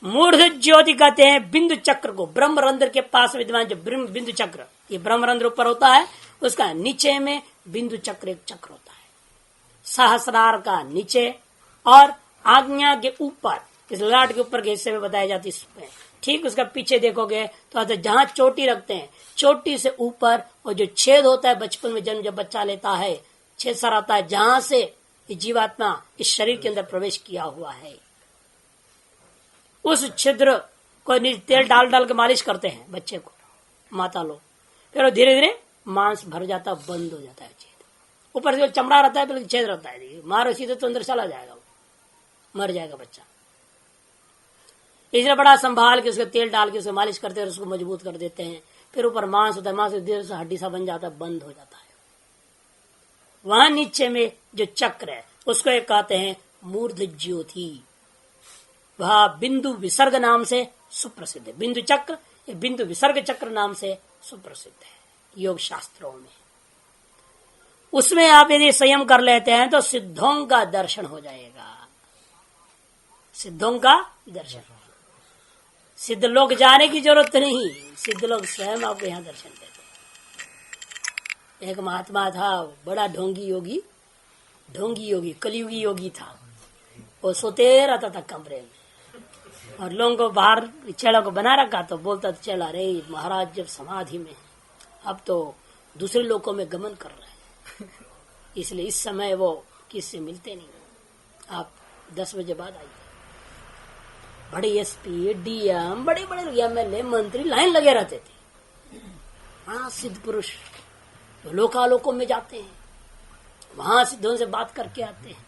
मूर्ध ज्योति कहते हैं बिंदु चक्र को, ब्रह्मरंध्र के पास विद्यमान जो बिंदु चक्र, ये ब्रह्मरंध्र ऊपर होता है, उसका नीचे में बिंदु चक्र एक चक्र होता है, सहस्रार का नीचे और आज्ञा के ऊपर, इस ललाट के ऊपर के हिस्से में बताया जाती है। ठीक उसका पीछे देखोगे तो जहां चोटी रखते हैं, चोटी से ऊपर और जो छेद होता है बचपन में जन्म जब बच्चा लेता है, छेद सर आता है, जहां से जीवात्मा इस शरीर के अंदर प्रवेश किया हुआ है, उस छिद्र को तेल डाल डाल के मालिश करते हैं बच्चे को, माता लोग, फिर धीरे धीरे मांस भर जाता, बंद हो जाता है छेद, ऊपर से चमड़ा रहता है फिर छेद रहता है, मारो सीधे तो अंदर चला जाएगा, मर जाएगा बच्चा। इसलिए बड़ा संभाल के उसको तेल डाल के उसको मालिश करते हैं, उसको मजबूत कर देते हैं, फिर ऊपर मांस होता है, मांस धीरे से हड्डी सा बन जाता है, बंद हो जाता है। वहां नीचे में जो चक्र है उसको एक कहते हैं मूर्ध ज्योति, वह बिंदु विसर्ग नाम से सुप्रसिद्ध है। बिंदु चक्र, बिंदु विसर्ग चक्र नाम से सुप्रसिद्ध है योग शास्त्रों में। उसमें आप यदि संयम कर लेते हैं तो सिद्धों का दर्शन हो जाएगा, सिद्धों का दर्शन। सिद्ध लोग जाने की जरूरत नहीं, सिद्ध लोग स्वयं आपको यहाँ दर्शन देते। एक महात्मा था, बड़ा ढोंगी योगी, कलियुगी योगी था, वो सोते रहता था कमरे में, और लोगों को बाहर चेला को बना रखा, तो बोलता था चेला, अरे महाराज जब समाधि में, अब तो दूसरे लोगों में गमन कर रहे हैं, इसलिए इस समय वो किससे मिलते नहीं, आप 10 बजे बाद आइए। बड़े एसपी, डीएम, बड़े बड़े एमएलए, मंत्री लाइन लगे रहते थे। हाँ, सिद्ध पुरुष तो लोकालोकों में जाते हैं, वहां सिद्धों से बात करके आते हैं।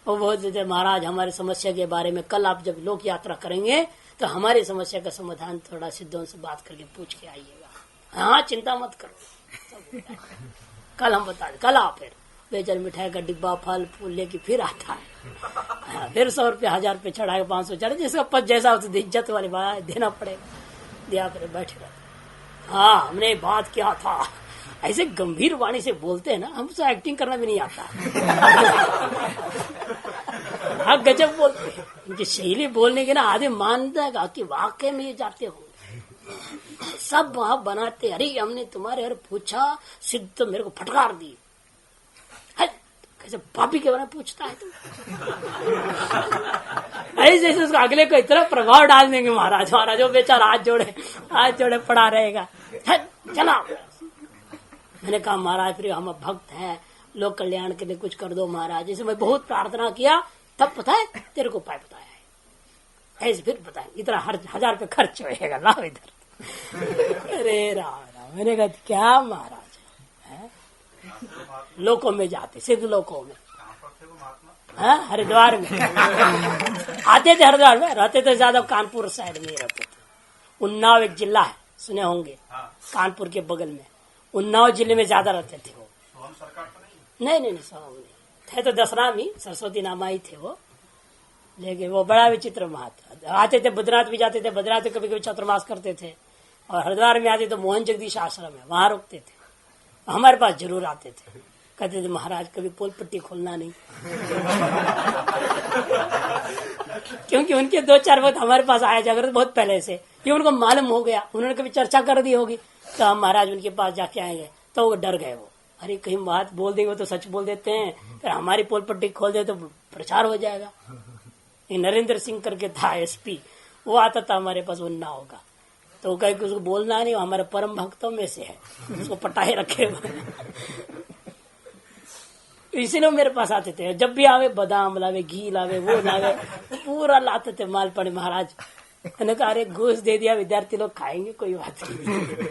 वो बोलते महाराज हमारी समस्या के बारे में कल आप जब लोक यात्रा करेंगे तो हमारी समस्या का समाधान थोड़ा सिद्धों से बात करके पूछ के आइएगा। हाँ, चिंता मत करो, कल हम बता दें, कल आप फिर बेचल मिठाई का डिब्बा, फल फूल लेके फिर आता है। हाँ, फिर 100 रुपये, 1000 रुपये चढ़ाएगा, 500 चढ़े, जिसका पद जैसा होता इज्जत वाली बात देना पड़ेगा, दिया कर बैठे रहते। हाँ, हमने बात किया था, ऐसे गंभीर वाणी से बोलते हैं ना, हमसे एक्टिंग करना भी नहीं आता। हाँ, गजब बोलते हैं, उनकी शैली बोलने के ना आधे मानता है कि वाकई में ये जाते हो, सब वहां बनाते, अरे हमने तुम्हारे घर पूछा, सिद्ध तो मेरे को फटकार दी। कैसे पापी के बारे में पूछता है तू? ऐसे उसको अगले को इतना प्रभाव डाल देंगे महाराज। महाराज वो बेचारा हाथ जोड़े पड़ा रहेगा। चला, मैंने कहा महाराज फिर हम भक्त हैं, लोक कल्याण के लिए कुछ कर दो महाराज। जैसे मैं बहुत प्रार्थना किया, तब पता है तेरे को उपाय बताया है। ऐसे फिर बताए इतना 1000 रुपये खर्च होएगा, लाओ इधर। अरे राम, मैंने कहा क्या महाराज है? लोकों में जाते, सिद्ध लोकों में, हरिद्वार में आते थे। हरिद्वार में रहते थे ज्यादा, कानपुर साइड में रहते थे। उन्नाव एक जिला है, सुने होंगे, कानपुर के बगल में। उन्नाव जिले में ज्यादा रहते थे वो। नहीं सोहम नहीं थे, तो दसराम ही, सरस्वती नामा ही थे वो। लेकिन वो बड़ा विचित्र महात्मा। आते थे, बद्रीनाथ भी जाते थे, बद्रीनाथ कभी कभी चतुर्मास करते थे। और हरिद्वार में आते तो मोहन जगदीश आश्रम है, वहां रुकते थे। हमारे पास जरूर आते थे, कहते थे महाराज कभी पोल पट्टी खोलना नहीं। क्योंकि उनके 2-4 वक्त हमारे पास आया जागृत बहुत पहले से, ये उनको मालूम हो गया, उन्होंने कभी चर्चा कर दी होगी, तो हम महाराज उनके पास जाके आएंगे। तो वो डर गए, वो अरे कहीं बात बोल देंगे तो सच बोल देते हैं, फिर हमारी पोल पट्टी खोल दे तो प्रचार हो जाएगा। नरेंद्र सिंह करके था एसपी, वो आता था हमारे पास, उन्ना होगा तो वो कहे कि उसको बोलना नहीं, वो हमारे परम भक्तों में से है, उसको पटाए रखे। इसीलिए मेरे पास आते थे, जब भी आवे बादाम लावे, घी लावे, वो लावे, पूरा लाते थे माल पड़े महाराज। मैंने कहा अरे घूस दे दिया, विद्यार्थी लोग खाएंगे, कोई बात नहीं,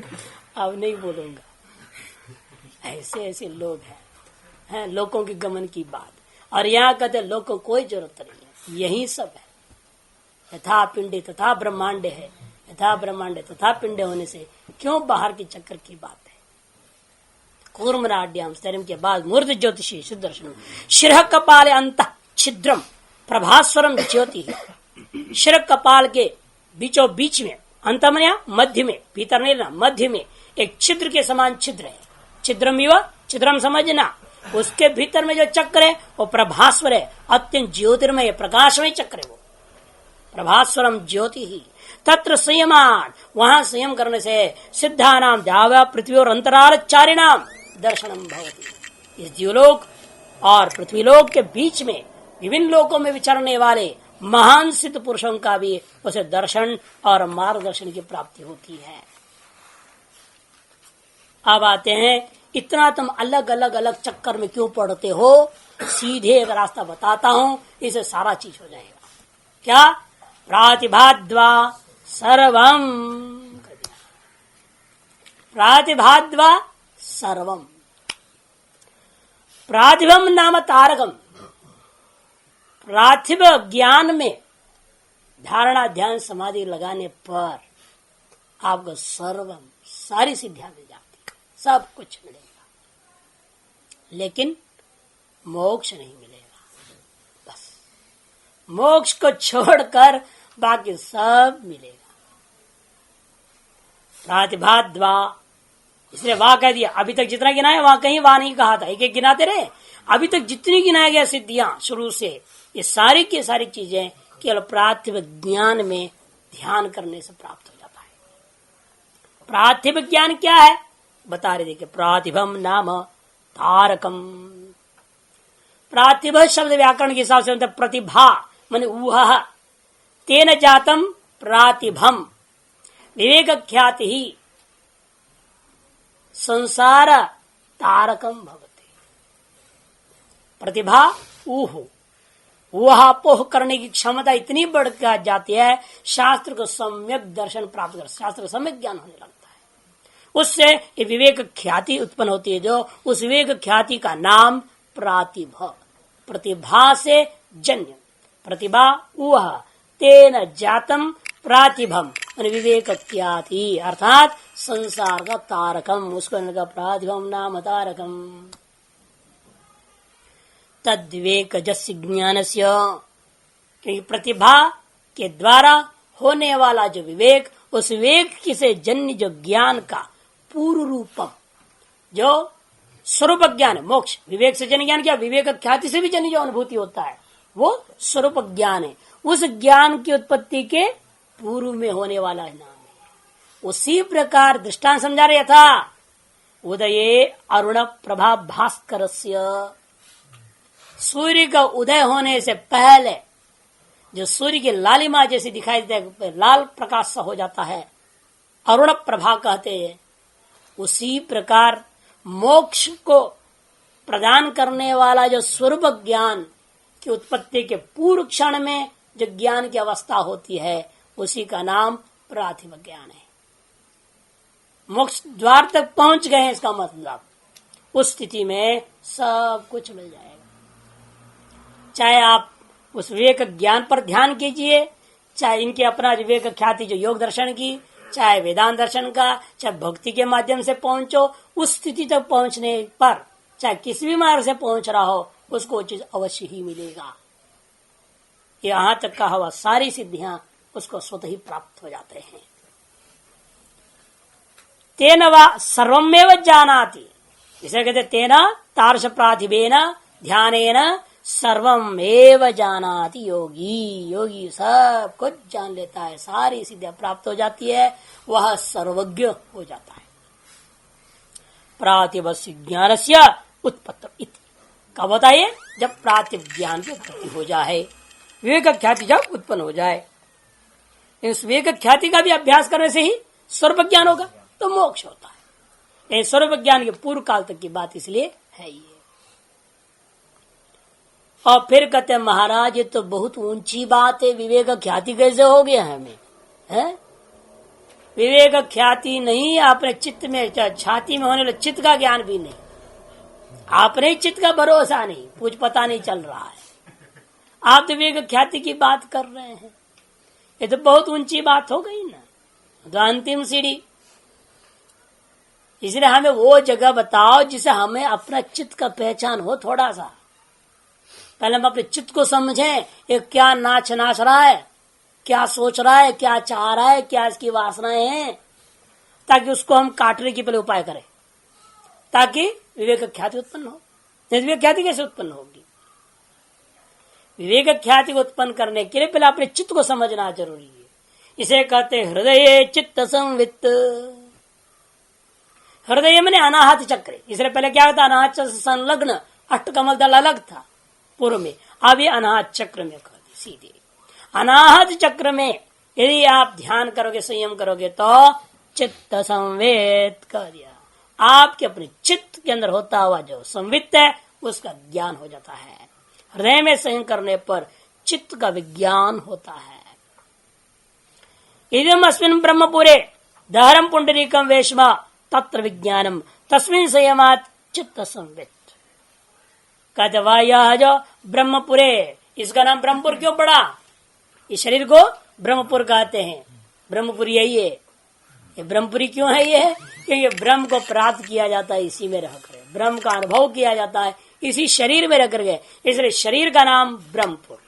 अब नहीं बोलूंगा। ऐसे ऐसे लोग हैं, लोगों की गमन की बात। और यहाँ कहते लोगों को कोई जरूरत नहीं है, यही सब है। यथा पिंडे तथा ब्रह्मांड है, यथा ब्रह्मांड तथा पिंडे होने से क्यों बाहर की चक्कर की बात है। कूर्मनाड्याम स्तरम के बाद मूर्ध ज्योतिषी सुदर्शन शिर कपाल अंत छिद्रम प्रभास्वरम ज्योति। शिर कपाल के बीचों बीच में, अंत में मध्य में, भीतर नहीं ना, मध्य में एक छिद्र के समान छिद्र है। छिद्रम युवा, छिद्रम समझना, उसके भीतर में जो चक्र है वो प्रभास्वर है, अत्यंत ज्योतिर्मय प्रकाशमय चक्र है वो, प्रभास्वरम ज्योति ही। तत्र संयमान, वहां संयम करने से सिद्धानाम जावा पृथ्वी और अंतराल चारिणाम दर्शनम भवति। इस जीवलोक और पृथ्वीलोक के बीच में विभिन्न लोकों में विचरने वाले महान सिद्ध पुरुषों का भी उसे दर्शन और मार्गदर्शन की प्राप्ति होती है। अब आते हैं, इतना तुम अलग अलग चक्कर में क्यों पड़ते हो? सीधे एक रास्ता बताता हूं, इसे सारा चीज हो जाएगा। क्या? प्रातिभाद्वा सर्वम, प्रातिभाद्वा सर्वम। प्रातिभम नाम तारकम, पार्थिव ज्ञान में धारणा ध्यान समाधि लगाने पर आपको सर्वम, सारी सिद्धियां मिल जाती, सब कुछ मिलेगा, लेकिन मोक्ष नहीं मिलेगा। बस मोक्ष को छोड़कर बाकी सब मिलेगा। प्रातिभाद्वा, इसलिए वहां कह दिया, अभी तक जितना गिनाया वहां कहीं वहां नहीं कहा था, एक एक गिनाते रहे। अभी तक जितनी गिनाया गया सिद्धियां शुरू से, ये सारी की सारी चीजें केवल पार्थिव ज्ञान में ध्यान करने से प्राप्त हो जाता है। पार्थिव ज्ञान क्या है बता रहे, देखिए, प्रातिभम नाम तारकम। पार्थिव शब्द व्याकरण के हिसाब से मतलब प्रतिभा, माने ऊहा, तेन जातम प्रातिभम, विवेक ख्याति ही संसार तारकम भवते। प्रतिभा ऊह, ऊहापोह करने की क्षमता इतनी बढ़ जाती है, शास्त्र को सम्यक दर्शन प्राप्त कर, शास्त्र को सम्यक ज्ञान होने लगता है। उससे ये विवेक ख्याति उत्पन्न होती है, जो उस विवेक ख्याति का नाम प्रातिभा, प्रतिभा से जन्य। प्रतिभा ऊह तेन जातम प्रातिभम, विवेक ख्याति अर्थात संसार का तारकम, उसको प्रातिभम नाम तारकम। तद्विवेक जस्य ज्ञानस्य, क्योंकि प्रतिभा के द्वारा होने वाला जो विवेक, उस विवेक से जन्य जो ज्ञान का पूर्व रूपम, जो स्वरूप ज्ञान है, मोक्ष। विवेक से जन्य ज्ञान क्या? विवेक ख्याति से भी जन्य जो अनुभूति होता है वो स्वरूप ज्ञान है। उस ज्ञान की उत्पत्ति के पूर्व में होने वाला नाम है। उसी प्रकार दृष्टांत समझा रहे था। उदये अरुण प्रभा भास्कर, सूर्य का उदय होने से पहले जो सूर्य की लालिमा जैसी दिखाई देता है, लाल प्रकाश सा हो जाता है, अरुण प्रभा कहते हैं। उसी प्रकार मोक्ष को प्रदान करने वाला जो स्वरूप ज्ञान की उत्पत्ति के पूर्व क्षण में जो ज्ञान की अवस्था होती है, उसी का नाम प्राथिम ज्ञान है। मोक्ष द्वार तक पहुंच गए हैं, इसका मतलब उस स्थिति में सब कुछ मिल जाएगा। चाहे आप उस विवेक ज्ञान पर ध्यान कीजिए, चाहे इनके अपना विवेक ख्याति जो योग दर्शन की, चाहे वेदांत दर्शन का, चाहे भक्ति के माध्यम से पहुंचो, उस स्थिति तक पहुंचने पर चाहे किसी भी मार्ग से पहुंच रहा हो, उसको वो चीज अवश्य ही मिलेगा। यहां तक कहा हुआ सारी सिद्धियां उसको स्वतः ही प्राप्त हो जाते हैं। तेन वा सर्वमेव जानाति, इसे कहते तेना तार्श प्रातिभेन ध्यानेन सर्वमेव जानाति योगी। योगी सब कुछ जान लेता है, सारी सिद्धियां प्राप्त हो जाती है, वह सर्वज्ञ हो जाता है। प्रातिभस्य ज्ञानस्य उत्पत्ति कब होता है? जब प्रातिभ ज्ञान की उत्पत्ति हो जाए, विवेक ख्याति जब उत्पन्न हो जाए। इस विवेक ख्याति का भी अभ्यास करने से ही स्वरूप ज्ञान होगा, तो मोक्ष होता है। ये स्वरूप ज्ञान के पूर्व काल तक की बात इसलिए है ये। और फिर कहते हैं महाराज ये तो बहुत ऊंची बात है, विवेक ख्याति कैसे हो गया हमें? है विवेक ख्याति नहीं, आपने चित्त में छाती में होने वाले चित्त का ज्ञान भी नहीं, आपने चित्त का भरोसा नहीं, कुछ पता नहीं चल रहा है। आप तो विवेक ख्याति की बात कर रहे हैं, ये तो बहुत ऊंची बात हो गई ना, तो अंतिम सीढ़ी। इसलिए हमें वो जगह बताओ जिसे हमें अपना चित्त का पहचान हो थोड़ा सा। पहले हम अपने चित्त को समझें, ये क्या नाच रहा है, क्या सोच रहा है, क्या चाह रहा है, क्या इसकी वासनाएं हैं, ताकि उसको हम काटने की पहले उपाय करें, ताकि विवेक ख्याति उत्पन्न हो। विवेक ख्याति कैसे उत्पन्न होगी? विवेक ख्याति को उत्पन्न करने के लिए पहले अपने चित्त को समझना जरूरी है। इसे कहते हृदय चित्त संवित। हृदय में अनाहत चक्र, इसलिए पहले क्या होता? अनाहत चक्र संलग्न अष्टकमल दल अलग था पूर्व में, अब ये अनाहत चक्र में कहते सीधे। अनाहत चक्र में यदि आप ध्यान करोगे, संयम करोगे, तो चित्त संवेद कर दिया। आपके अपने चित्त के अंदर होता हुआ जो संवित है, उसका ज्ञान हो जाता है। हृदय में संयम करने पर चित्त का विज्ञान होता है। इदम अस्मिन् ब्रह्मपुरे दहरम पुंडरीकम वेश्मा तत्र विज्ञानम तस्मिन् संयमात् चित्त संवित। कहते वाह यह जो ब्रह्मपुरे, इसका नाम ब्रह्मपुर क्यों पड़ा? इस शरीर को ब्रह्मपुर कहते हैं। ब्रह्मपुरी यही है। ये ब्रह्मपुरी क्यों है? ये क्योंकि ब्रह्म को प्राप्त किया जाता है इसी में रहकर, ब्रह्म का अनुभव किया जाता है इसी शरीर में रहकर के, इसलिए शरीर का नाम ब्रह्मपुर।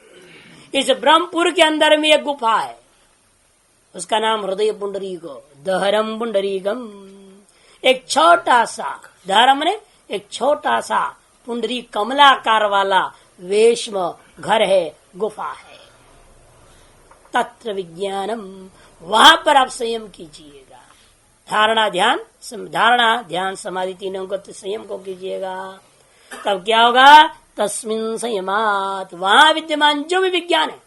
इस ब्रह्मपुर के अंदर में एक गुफा है, उसका नाम हृदय पुंडरीको, दहरम पुंडरीकम। एक छोटा सा दहरम ने एक छोटा सा पुंडरी कमलाकार वाला वेश्म घर है, गुफा है। तत्र विज्ञानम, वहां पर आप संयम कीजिएगा। धारणा ध्यान समाधि तीनों को संयम को कीजिएगा, तब क्या होगा? तस्मिन् संयमात्, वहां विद्यमान जो भी विज्ञान है,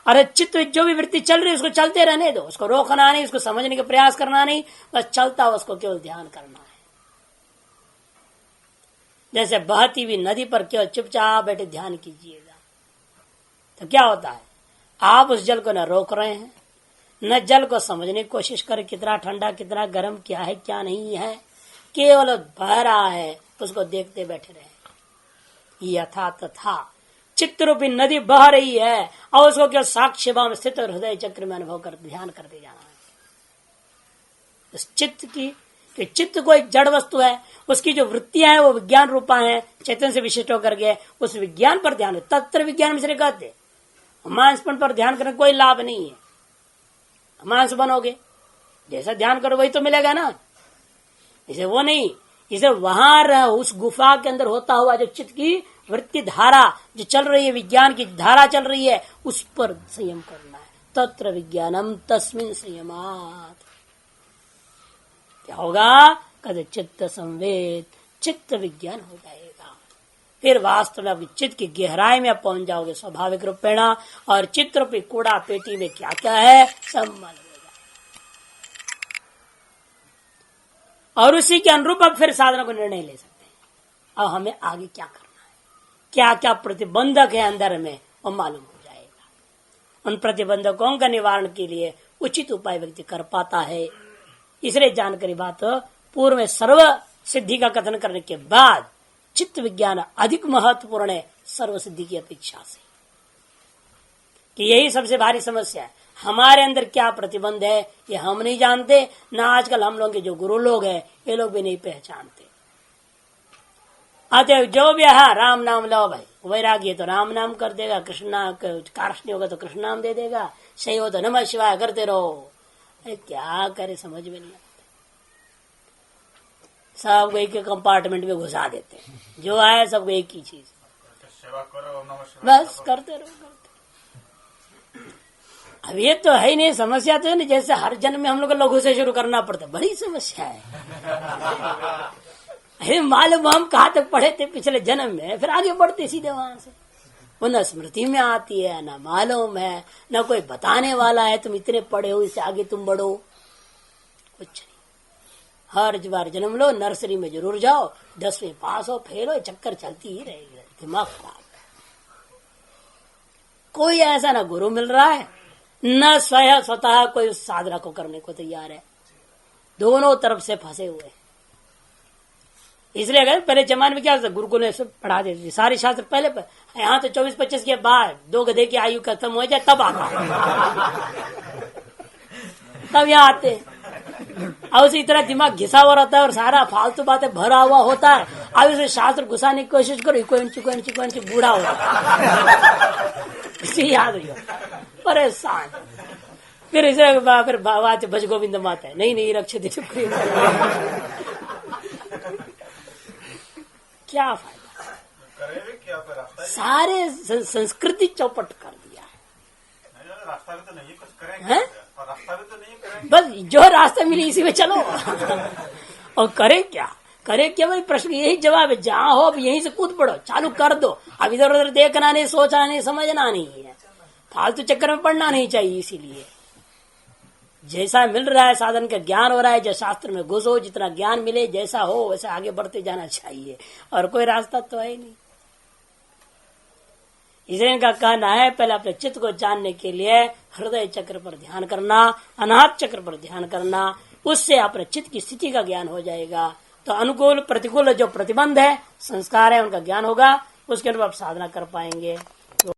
अरे चित्त जो भी वृत्ति चल रही है उसको चलते रहने दो, उसको रोकना नहीं, उसको समझने का प्रयास करना नहीं, बस चलता उसको केवल ध्यान करना है। जैसे बहती हुई नदी पर केवल चुपचाप बैठे ध्यान कीजिएगा, तो क्या होता है? आप उस जल को न रोक रहे हैं, न जल को समझने की कोशिश करें कितना ठंडा कितना गर्म, क्या है क्या नहीं है, केवल बह रहा है, उसको देखते बैठे रहे। यथा तथा चित्त रूपी नदी बह रही है और उसको केवल साक्ष्य भाव में स्थित हृदय चक्र में अनुभव कर ध्यान करते जाना है। इस चित्त की कि चित्त को एक जड़ वस्तु है, उसकी जो वृत्तियां हैं वो विज्ञान रूपा हैं, चेतन से विशिष्ट होकर के उस विज्ञान पर ध्यान, तत्र विज्ञान मिश्र कहते। मांसपन पर ध्यान करने कोई लाभ नहीं है। मांस बनोगे, जैसा ध्यान करो वही तो मिलेगा ना, इसे वो नहीं, इसे वहां उस गुफा के अंदर होता हुआ जो चित्त की वृत्ति धारा जो चल रही है, विज्ञान की धारा चल रही है, उस पर संयम करना है। तत्र विज्ञानम तस्मिन् संयमात्। क्या होगा? कद चित्त संवेद, चित्त विज्ञान हो जाएगा। फिर वास्तव में आपकी चित्त की गहराई में आप पहुंच जाओगे स्वाभाविक रूपेण, और चित्र पे कूड़ा पेटी में क्या क्या है सब मालूम हो जाएगा। और उसी के अनुरूप आप फिर साधना को निर्णय ले सकते हैं। अब हमें आगे क्या करना है, क्या क्या प्रतिबंधक है अंदर में, वो मालूम हो जाएगा। उन प्रतिबंधकों का निवारण के लिए उचित उपाय व्यक्ति कर पाता है। इसलिए जानकारी बात पूर्व में सर्व सिद्धि का कथन करने के बाद चित्त विज्ञान अधिक महत्वपूर्ण है सर्व सिद्धि की अपेक्षा से, कि यही सबसे भारी समस्या है। हमारे अंदर क्या प्रतिबंध है ये हम नहीं जानते, ना आजकल हम लोग के जो गुरु लोग हैं ये लोग भी नहीं पहचानते। अतः जो भी है राम नाम लो भाई, वैरागी तो राम नाम कर देगा, कृष्ण नाम कारष्णी होगा तो कृष्ण नाम दे देगा, सही हो तो नमः शिवाय करते रहो। अरे क्या करे समझ में नहीं आता। सब एक के कंपार्टमेंट में घुसा देते हैं, जो आए सबको एक ही चीज, सेवा करो, नमः शिवाय बस करते रहो। अब ये तो है ही नहीं, समस्या तो है नहीं, जैसे हर जन्म में हम लोग को लघु से शुरू करना पड़ता है, बड़ी समस्या है। अरे मालूम हम कहाँ तक पढ़े थे पिछले जन्म में, फिर आगे बढ़ते सीधे वहां से, वो न स्मृति में आती है, न मालूम है, न कोई बताने वाला है तुम इतने पढ़े हो इससे आगे तुम बढ़ो, कुछ नहीं। हर बार जन्म लो, नर्सरी में जरूर जाओ, 10वीं पास हो फेल हो, चक्कर चलती ही रहेगी, दिमाग खराब। कोई ऐसा ना गुरु मिल रहा है, न स्वतः कोई साधना को करने को तैयार है, दोनों तरफ से फंसे हुए। इसलिए अगर पहले जमाने में क्या होता, गुरुकुल ने सब पढ़ा देते थे सारे शास्त्र पहले पर, यहाँ तो 24-25 के बाद 2 गधे की आयु खत्म हो जाए तब आता, तब यहाँ आते हैं। अब उसे इतना दिमाग घिसा हुआ रहता है और सारा फालतू बातें भरा हुआ होता है। अब इसे शास्त्र घुसाने की कोशिश करो, इको बूढ़ा हो इसे याद हो परेशान। फिर इसे फिर बात भज गोविंद माता है, नहीं रक्षित क्या फायदा, सारे संस्कृति चौपट कर दिया है। रास्ता भी तो नहीं कुछ करेंगे, रास्ता भी तो नहीं करेंगे, बस जो रास्ता मिले इसी में चलो। और करे क्या भाई, प्रश्न यही जवाब है, जहाँ हो यहीं से कूद पड़ो, चालू कर दो। अब इधर उधर देखना नहीं, सोचना नहीं, समझना नहीं है, फालतू चक्कर में पड़ना नहीं चाहिए। इसीलिए जैसा मिल रहा है साधन का ज्ञान हो रहा है, जो शास्त्र में घुसो, जितना ज्ञान मिले जैसा हो वैसे आगे बढ़ते जाना चाहिए, और कोई रास्ता तो है नहीं। इसलिए इनका कहना है पहले अपने चित्त को जानने के लिए हृदय चक्र पर ध्यान करना, अनाहत चक्र पर ध्यान करना, उससे अपने चित्त की स्थिति का ज्ञान हो जाएगा। तो अनुकूल प्रतिकूल जो प्रतिबंध है, संस्कार है, उनका ज्ञान होगा, उसके अनुरूप आप साधना कर पाएंगे।